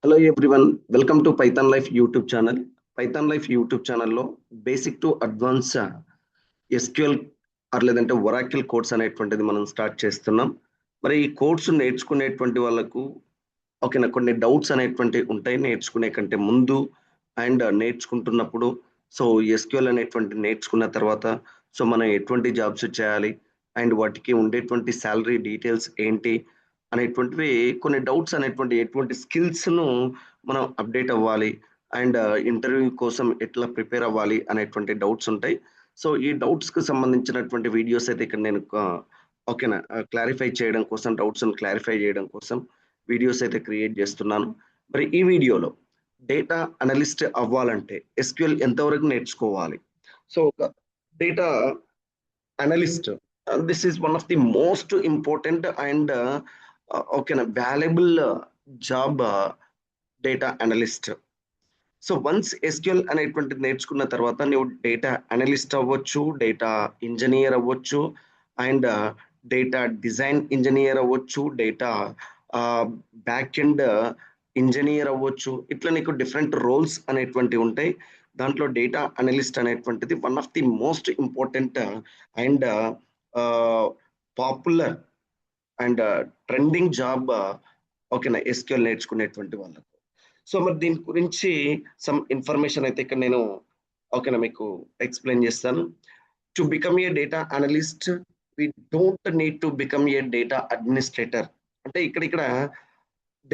Hello everyone, welcome to Python life YouTube channel. Python life YouTube ఛానల్లో basic to advance SQL లేదంటే Oracle codes అనేటువంటిది మనం start చేస్తున్నాం. మరి ఈ కోడ్స్ నేర్చుకునేటువంటి వాళ్ళకు ఓకేనా, కొన్ని డౌట్స్ అనేటువంటివి ఉంటాయి నేర్చుకునే కంటే ముందు అండ్ నేర్చుకుంటున్నప్పుడు. సో ఎస్క్యూఎల్ అనేటువంటి నేర్చుకున్న తర్వాత సో మనం ఎటువంటి జాబ్స్ చేయాలి అండ్ వాటికి ఉండేటువంటి శాలరీ డీటెయిల్స్ ఏంటి అనేటువంటివి, కొన్ని డౌట్స్ అనేటువంటి ఎటువంటి స్కిల్స్ను మనం అప్డేట్ అవ్వాలి అండ్ ఇంటర్వ్యూ కోసం ఎట్లా ప్రిపేర్ అవ్వాలి అనేటువంటి డౌట్స్ ఉంటాయి. సో ఈ డౌట్స్కి సంబంధించినటువంటి వీడియోస్ అయితే ఇక్కడ నేను ఓకేనా క్లారిఫై చేయడం కోసం, డౌట్స్ను క్లారిఫై చేయడం కోసం వీడియోస్ అయితే క్రియేట్ చేస్తున్నాను. మరి ఈ వీడియోలో డేటా అనలిస్ట్ అవ్వాలంటే ఎస్క్యూఎల్ ఎంతవరకు నేర్చుకోవాలి? సో ఒక data analyst, this is one of the most important and ఓకేనా valuable job, data analyst. So once SQL అనేటువంటిది నేర్చుకున్న తర్వాత నువ్వు డేటా అనలిస్ట్ అవ్వచ్చు, డేటా ఇంజనీర్ అవ్వచ్చు అండ్ డేటా డిజైన్ ఇంజనీర్ అవ్వచ్చు, డేటా బ్యాక్ ఎండ్ ఇంజనీర్ అవ్వచ్చు. ఇట్లా నీకు డిఫరెంట్ రోల్స్ అనేటువంటివి ఉంటాయి. దాంట్లో డేటా అనలిస్ట్ అనేటువంటిది one of the most important and popular and trending job ఓకేనా ఎస్క్యూఎల్ నేర్చుకునేటువంటి వాళ్ళకు. సో మరి దీని గురించి సమ్ ఇన్ఫర్మేషన్ అయితే ఇక్కడ నేను ఓకేనా మీకు ఎక్స్ప్లెయిన్ చేస్తాను. To become a data analyst we don't need to become a data administrator. అంటే ఇక్కడ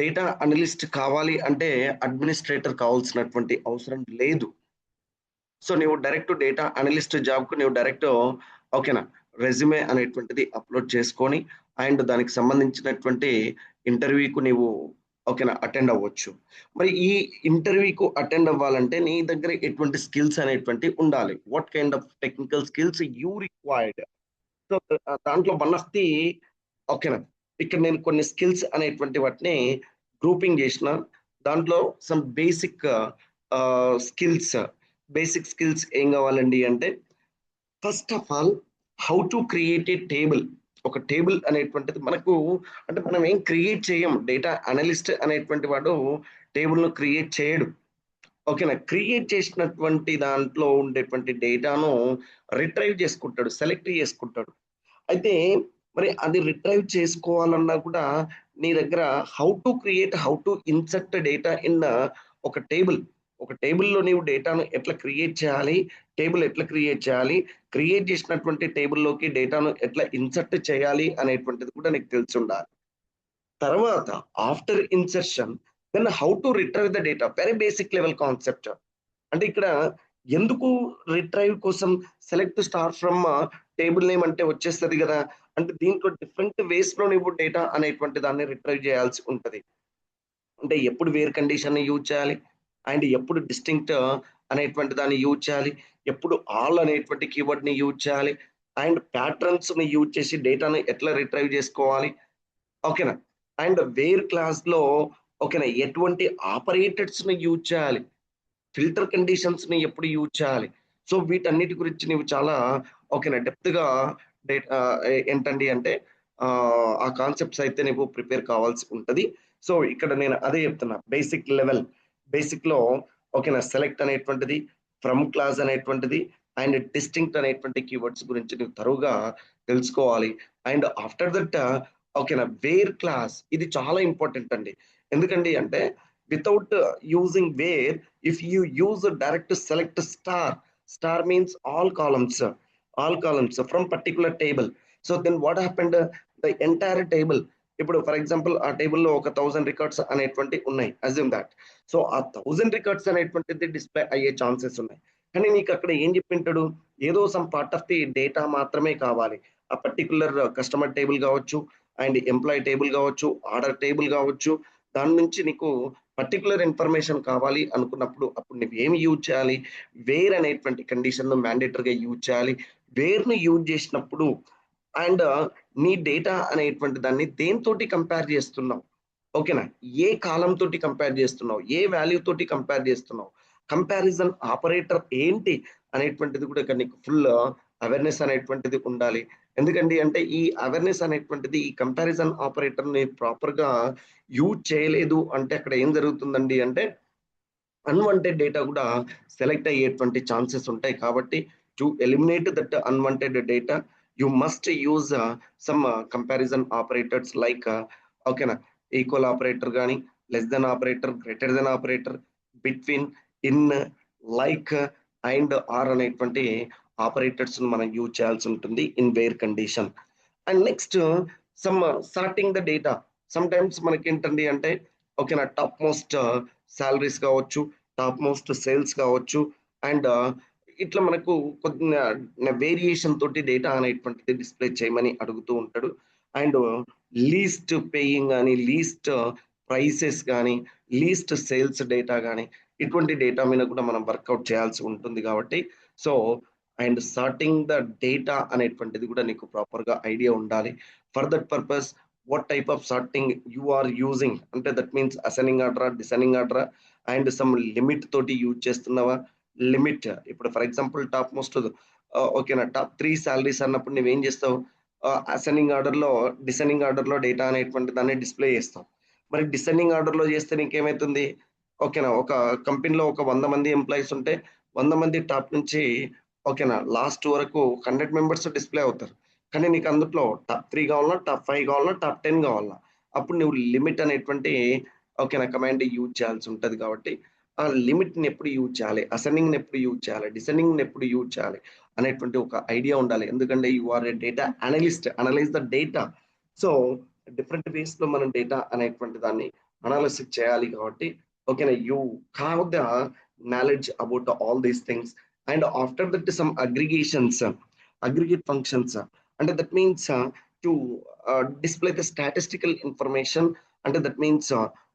డేటా అనలిస్ట్ కావాలి అంటే అడ్మినిస్ట్రేటర్ కావాల్సినటువంటి అవసరం లేదు. సో నువ్వు డైరెక్ట్ డేటా అనలిస్ట్ జాబ్కు నువ్వు డైరెక్ట్ ఓకేనా రెజ్యూమే అనేటువంటిది అప్లోడ్ చేసుకొని అండ్ దానికి సంబంధించినటువంటి ఇంటర్వ్యూకు నీవు ఓకేనా అటెండ్ అవ్వచ్చు. మరి ఈ ఇంటర్వ్యూకు అటెండ్ అవ్వాలంటే నీ దగ్గర ఎటువంటి స్కిల్స్ అనేటువంటి ఉండాలి. What kind of technical skills you required? So దాంట్లో వన్ ఆఫ్ ది ఓకేనా ఇక్కడ నేను కొన్ని స్కిల్స్ అనేటువంటి వాటిని గ్రూపింగ్ చేసిన. దాంట్లో సమ్ బేసిక్ స్కిల్స్ ఏం కావాలండి అంటే, first of all how to create a table. ఒక టేబుల్ అనేటువంటిది మనకు అంటే మనం ఏం క్రియేట్ చేయం. డేటా అనలిస్ట్ అనేటువంటి వాడు టేబుల్ను క్రియేట్ చేయడు. ఓకేనా, క్రియేట్ చేసినటువంటి దాంట్లో ఉండేటువంటి డేటాను రిట్రైవ్ చేసుకుంటాడు, సెలెక్ట్ చేసుకుంటాడు. అయితే మరి అది రిట్రైవ్ చేసుకోవాలన్నా కూడా నీ దగ్గర how to insert data in ఒక టేబుల్. ఒక టేబుల్లో నీవు డేటాను ఎట్లా క్రియేట్ చేయాలి, టేబుల్ ఎట్లా క్రియేట్ చేయాలి, క్రియేట్ చేసినటువంటి టేబుల్లోకి డేటాను ఎట్లా ఇన్సర్ట్ చేయాలి అనేటువంటిది కూడా నీకు తెలిసి ఉండాలి. తర్వాత after insertion then how to retrieve the data, very basic level concept. అంటే ఇక్కడ ఎందుకు రిట్రైవ్ కోసం select star from table name అంటే వచ్చేస్తుంది కదా. అంటే దీంట్లో డిఫరెంట్ వేస్ లో నువ్వు డేటా అనేటువంటి దాన్ని రిట్రైవ్ చేయాల్సి ఉంటుంది. అంటే ఎప్పుడు వేర్ కండిషన్ యూజ్ చేయాలి అండ్ ఎప్పుడు డిస్టింక్ట్ అనేటువంటి దాన్ని యూజ్ చేయాలి, ఎప్పుడు ఆల్ అనేటువంటి కీవర్డ్ ని యూజ్ చేయాలి అండ్ ప్యాటర్న్స్ ని యూజ్ చేసి డేటాను ఎట్లా రిట్రైవ్ చేసుకోవాలి. ఓకేనా, అండ్ వేర్ క్లాస్ లో ఓకేనా ఎటువంటి ఆపరేటర్స్ ని యూజ్ చేయాలి, ఫిల్టర్ కండిషన్స్ ని ఎప్పుడు యూజ్ చేయాలి. సో వీటన్నిటి గురించి నువ్వు చాలా ఓకేనా డెప్త్ గా డేటా ఏంటండి అంటే ఆ కాన్సెప్ట్స్ అయితే నువ్వు ప్రిపేర్ కావాల్సి ఉంటుంది. సో ఇక్కడ నేను అదే చెప్తున్నా, బేసిక్ లో ఓకేనా సెలెక్ట్ అనేటువంటిది, ఫ్రమ్ క్లాస్ అనేటువంటిది అండ్ డిస్టింక్ట్ అనేటువంటి కీవర్డ్స్ గురించి నువ్వు తరువుగా తెలుసుకోవాలి. అండ్ ఆఫ్టర్ దట్ ఓకేనా వేర్ క్లాస్, ఇది చాలా ఇంపార్టెంట్ అండి. ఎందుకండి అంటే without using where, if you use a direct select star means all columns from particular table. So then what happened, the entire table, ఇప్పుడు ఫర్ ఎగ్జాంపుల్ ఆ టేబుల్లో ఒక 1000 రికార్డ్స్ అనేటువంటి ఉన్నాయి, అజ్యూమ్ దట్. సో ఆ 1000 రికార్డ్స్ అనేటువంటిది డిస్ప్లే అయ్యే chances ఉన్నాయి. కానీ నీకు అక్కడ ఏం చెప్పింటాడు, ఏదో some part of the data మాత్రమే కావాలి. ఆ పర్టికులర్ కస్టమర్ టేబుల్ కావచ్చు అండ్ ఎంప్లాయీ టేబుల్ కావచ్చు, ఆర్డర్ టేబుల్ కావచ్చు, దాని నుంచి నీకు పర్టికులర్ ఇన్ఫర్మేషన్ కావాలి అనుకున్నప్పుడు అప్పుడు నువ్వు ఏమి యూజ్ చేయాలి, వేర్ అనేటువంటి కండిషన్ మ్యాండేటరీగా యూజ్ చేయాలి. వేర్ని యూజ్ చేసినప్పుడు అండ్ నీ డేటా అనేటువంటి దాన్ని దేనితోటి కంపేర్ చేస్తున్నావు, ఓకేనా, ఏ కాలం తోటి కంపేర్ చేస్తున్నావు, ఏ వాల్యూ తోటి కంపేర్ చేస్తున్నావు, కంపారిజన్ ఆపరేటర్ ఏంటి అనేటువంటిది కూడా ఇక్కడ నీకు ఫుల్ అవేర్నెస్ అనేటువంటిది ఉండాలి. ఎందుకండి అంటే ఈ అవేర్నెస్ అనేటువంటిది ఈ కంపారిజన్ ఆపరేటర్ని ప్రాపర్గా యూజ్ చేయలేదు అంటే అక్కడ ఏం జరుగుతుందండి అంటే అన్వాంటెడ్ డేటా కూడా సెలెక్ట్ అయ్యేటువంటి ఛాన్సెస్ ఉంటాయి. కాబట్టి to eliminate that unwanted data you must use some comparison operators like ఓకేనా ఈక్వల్ ఆపరేటర్ కానీ less than operator greater than operator between in like and or అనేటువంటి ఆపరేటర్స్ మనం యూజ్ చేయాల్సి ఉంటుంది in where condition. And next some sorting the data sometimes మనకి ఏంటండి అంటే ఓకేనా టాప్ మోస్ట్ సాలరీస్ కావచ్చు, టాప్ మోస్ట్ సేల్స్ కావచ్చు, అండ్ ఇట్లా మనకు కొద్దిగా వేరియేషన్ తోటి డేటా అనేటువంటిది డిస్ప్లే చేయమని అడుగుతూ ఉంటాడు. అండ్ లీస్ట్ పేయింగ్ కానీ లీస్ట్ ప్రైసెస్ కానీ లీస్ట్ సేల్స్ డేటా కానీ ఇటువంటి డేటా మీద కూడా మనం వర్కౌట్ చేయాల్సి ఉంటుంది. కాబట్టి so and sorting the data అనేటువంటిది కూడా నీకు ప్రాపర్గా ఐడియా ఉండాలి. For that purpose what type of sorting you are using అంటే that means ascending order descending order and some limit తోటి యూజ్ చేస్తున్నావా. లిమిట్ ఇప్పుడు ఫర్ ఎగ్జాంపుల్ టాప్ మోస్ట్ ఓకేనా టాప్ 3 సాలరీస్ అన్నప్పుడు నువ్వేం చేస్తావు అసెండింగ్ ఆర్డర్లో డిసెండింగ్ ఆర్డర్లో డేటా అనేటువంటి దాన్ని డిస్ప్లే చేస్తావు. మరి డిసెండింగ్ ఆర్డర్లో చేస్తే నీకేమవుతుంది ఓకేనా ఒక కంపెనీలో ఒక 100 మంది ఎంప్లాయీస్ ఉంటే 100 మంది టాప్ నుంచి ఓకేనా లాస్ట్ వరకు 100 మెంబర్స్ డిస్ప్లే అవుతారు. కానీ నీకు అందులో టాప్ 3 కావాలన్నా టాప్ 5 కావాలన్నా టాప్ 10 కావాలన్నా అప్పుడు నువ్వు లిమిట్ అనేటువంటి ఓకేనా కమాండ్ యూజ్ చేయాల్సి ఉంటుంది. కాబట్టి ఆ లిమిట్ని ఎప్పుడు యూజ్ చేయాలి, అసెండింగ్ని ఎప్పుడు యూజ్ చేయాలి, డిసెండింగ్ని ఎప్పుడు యూజ్ చేయాలి అనేటువంటి ఒక ఐడియా ఉండాలి. ఎందుకంటే you are a data analyst, analyze the data. So different ways లో మనం డేటా అనేటువంటి దాన్ని అనాలిసిస్ చేయాలి. కాబట్టి ఓకేనా you have the knowledge about all these things. And after that some aggregations, aggregate functions and that means to display the statistical information and that means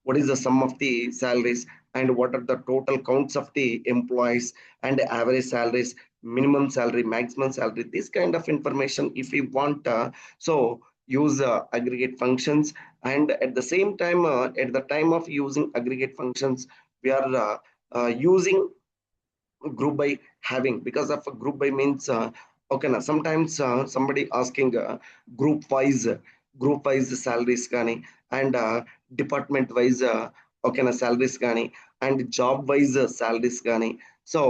what is the sum of the salaries and what are the total counts of the employees and average salaries, minimum salary, maximum salary, this kind of information if we want so use aggregate functions. And at the same time at the time of using aggregate functions we are using group by having, because of group by means okay na sometimes somebody asking group wise salaries కానీ and department wise okay na salaries కానీ and job wise salaries కానీ. So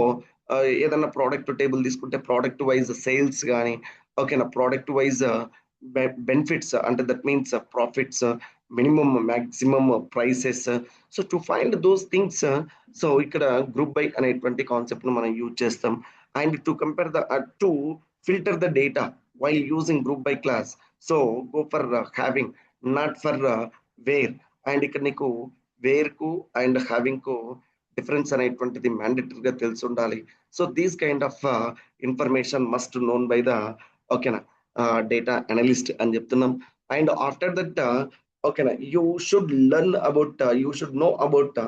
ఏదన్నా product table తీసుకుంటే product wise sales కానీ ఓకేనా product wise benefits అంటే that means profits, minimum maximum prices. So to find those things so ఇక్కడ group by అనేటువంటి concept ను మనం యూజ్ చేస్తాం. And to compare the to filter the data while using group by clause. So go for having not for where. And ఇక్కడ నీకు wear కు and having కు difference అనేటువంటిది మ్యాండేటరీగా తెలిసి ఉండాలి. So these kind of information must known by the ఓకేనా data analyst అని చెప్తున్నాం. అండ్ ఆఫ్టర్ దట్ ఓకేనా you should learn about you should know about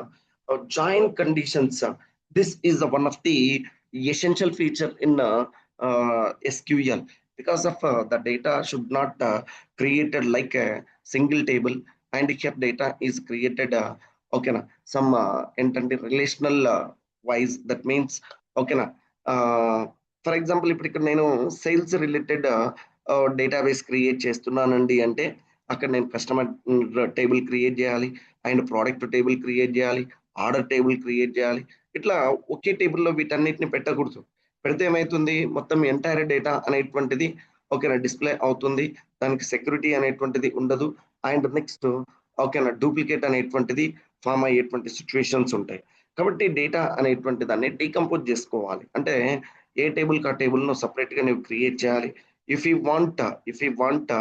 join conditions. This is one of the essential feature in SQL, because of the data should not created like a single table, and if data is created okay na some entity relational wise, that means okay na for example ఇప్పుడు ఇక్కడ నేను sales related database create చేస్తున్నానండి అంటే అక్కడ నేను customer table create చేయాలి and product table create చేయాలి, order table create చేయాలి. ఇట్లా ఒకే టేబుల్లో వీటన్నిటిని పెట్టకూడదు. పెడితే ఏమవుతుంది మొత్తం ఎంటైర్ డేటా అనేటువంటిది ఓకేనా డిస్ప్లే అవుతుంది, దానికి సెక్యూరిటీ అనేటువంటిది ఉండదు. అండ్ నెక్స్ట్ ఓకేనా డూప్లికేట్ అనేటువంటిది ఫామ్ అయ్యేటువంటి సిచ్యువేషన్స్ ఉంటాయి. కాబట్టి డేటా అనేటువంటి దాన్ని డీకంపోజ్ చేసుకోవాలి అంటే ఏ టేబుల్కి ఆ టేబుల్ను సపరేట్గా నువ్వు క్రియేట్ చేయాలి. ఇఫ్ యూ వాంట్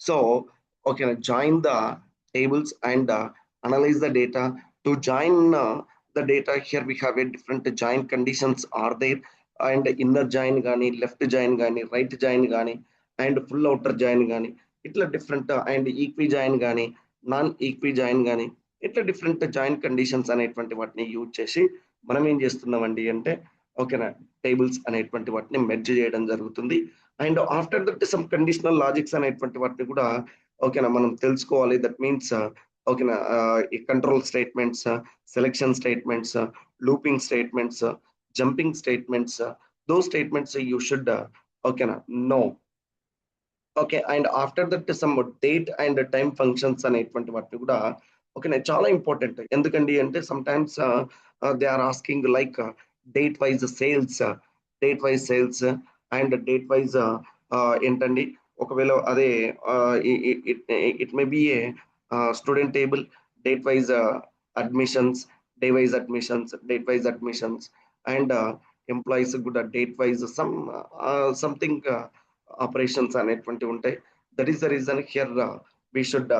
సో ఓకేనా join the tables and analyze the data. To join the data, here we have a different join conditions are there, and inner join gani, left join gani, right join gani, and full outer join gani, itla different and equi join gani, non equi join gani, itla different join conditions అనేటువంటి వాటిని use చేసి మనం ఏం చేస్తున్నామండి అంటే ఓకేనా tables అనేటువంటి వాటిని మెర్జ్ చేయడం జరుగుతుంది. And after that some conditional logics అనేటువంటి వాటిని కూడా ఓకేనా మనం తెలుసుకోవాలి. దట్ మీన్స్ ఓకేనా ఈ control statements, selection statements, looping statements, jumping statements, those statements you should ఓకేనా know. Okay. And after that some date and time functions అనేటువంటి వాటిని కూడా ఓకేనా చాలా ఇంపార్టెంట్. ఎందుకండి అంటే sometimes they are asking like date wise sales and date wise ఏంటండి ఒకవేళ అదే it may be a student table, date wise admissions, date wise admissions and employees కూడా డేట్ వైస్ సంథింగ్ ఆపరేషన్స్ అనేటువంటివి ఉంటాయి. That is the reason here we should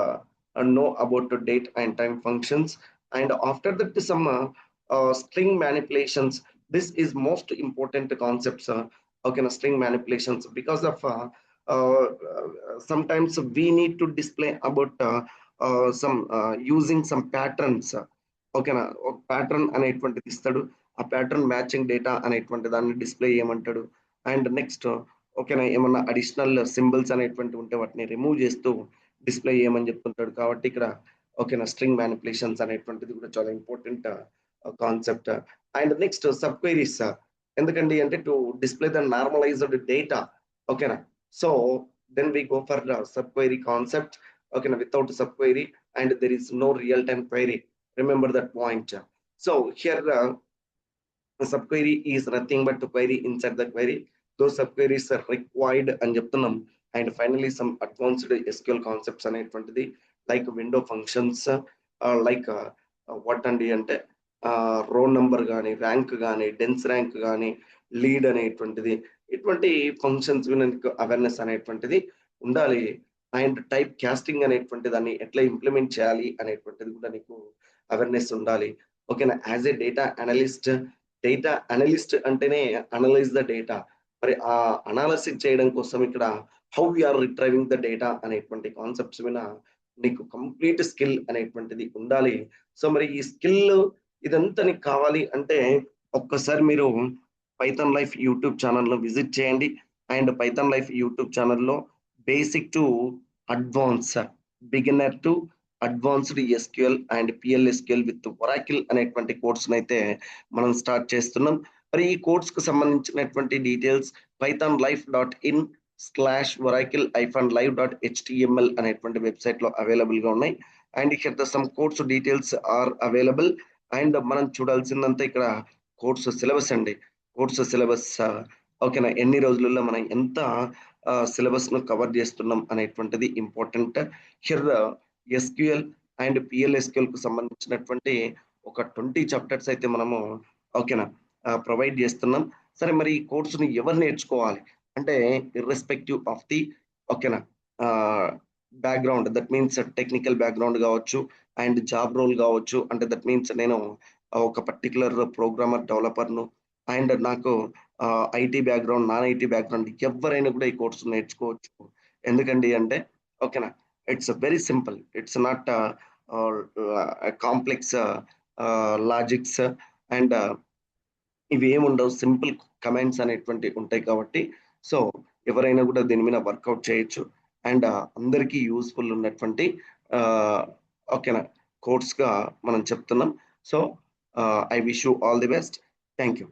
know about the date and time functions. And after that some string manipulations. This is most important concepts. Okay, string manipulations because of uh, sometimes we need to display about some using some patterns. ఓకేనా ఒక pattern అనేటువంటిది ఇస్తాడు. ఆ pattern matching data అనేటువంటి దాన్ని display చేయమంటాడు. And next ఓకేనా ఏమన్నా additional symbols అనేటువంటి ఉంటే వాటిని రిమూవ్ చేస్తూ డిస్ప్లే చేయమని చెప్తుంటాడు. కాబట్టి ఇక్కడ ఓకేనా స్ట్రింగ్ మ్యానిపులేషన్స్ అనేటువంటిది కూడా చాలా important concept. And next sub queries ఎందుకండి అంటే to display the normalized data. ఓకేనా so then we go for sub query concept. ఓకేనా without sub query and there is no real time query. Remember that point. So here subquery is nothing but to query inside the query. Those subqueries are required అని చెప్తున్నాం. And finally some advanced SQL concepts అనేటువంటిది like window functions, like what అండి అంటే roll number కానీ rank కానీ dense rank కానీ lead అనేటువంటిది ఇటువంటి ఫంక్షన్స్ వినకు అవేర్నెస్ అనేటువంటిది ఉండాలి. అండ్ టైప్ కాస్టింగ్ అనేటువంటి దాన్ని ఎట్లా ఇంప్లిమెంట్ చేయాలి అనేటువంటిది కూడా నీకు అవేర్నెస్ ఉండాలి. ఓకేనా యాజ్ ఏ డేటా అనలిస్ట్ అంటేనే అనలైజ్ ద డేటా. మరి ఆ అనాలిసిస్ చేయడం కోసం ఇక్కడ హౌ ఆర్ రిట్రైవింగ్ ద డేటా అనేటువంటి కాన్సెప్ట్స్ మీద నీకు కంప్లీట్ స్కిల్ అనేటువంటిది ఉండాలి. సో మరి ఈ స్కిల్ ఇదంతా నీకు కావాలి అంటే ఒక్కసారి మీరు పైథాన్ లైఫ్ యూట్యూబ్ ఛానల్లో విజిట్ చేయండి. అండ్ పైథాన్ లైఫ్ యూట్యూబ్ ఛానల్లో basic to advance, beginner to advanced SQL and పిఎల్ఎస్క్యూఎల్ with Oracle అనేటువంటి కోర్స్ అయితే మనం స్టార్ట్ చేస్తున్నాం. మరి ఈ కోర్స్ కు సంబంధించినటువంటి డీటెయిల్స్ pythonlife.in/oracle-live.html అనేటువంటి వెబ్సైట్ లో అవైలబుల్ గా ఉన్నాయి. అండ్ ఇక్కడ some course details are available. And మనం చూడాల్సిందంతా ఇక్కడ కోర్సు సిలబస్ అండి. కోర్సు సిలబస్ ఓకేనా ఎన్ని రోజులలో మనం ఎంత సిలబస్ ను కవర్ చేస్తున్నాం అనేటువంటిది ఇంపార్టెంట్. హియర్ ఎస్క్యూఎల్ అండ్ పిఎల్ఎస్క్యూఎల్ కు సంబంధించినటువంటి ఒక 20 చాప్టర్స్ అయితే మనము ఓకేనా ప్రొవైడ్ చేస్తున్నాం. సరే మరి ఈ కోర్సుని ఎవరు నేర్చుకోవాలి అంటే ఇర్రెస్పెక్టివ్ ఆఫ్ ది ఓకేనా background, that means technical background కావచ్చు అండ్ జాబ్ రోల్ కావచ్చు. అంటే దట్ మీన్స్ నేను ఒక పర్టికులర్ ప్రోగ్రామర్ డెవలపర్ను అండ్ నాకు IT background, non IT background ఎవరైనా కూడా ఈ కోర్సు నేర్చుకోవచ్చు. ఎందుకండి అంటే ఓకేనా it's very simple. It's not complex logics and ఇవి ఏముండవు, సింపుల్ కమెంట్స్ అనేటువంటి ఉంటాయి. కాబట్టి సో ఎవరైనా కూడా దీని మీద వర్కౌట్ చేయొచ్చు. అండ్ అందరికీ యూస్ఫుల్ ఉన్నటువంటి ఓకేనా కోర్స్గా మనం చెప్తున్నాం. So I wish you all the best. Thank you.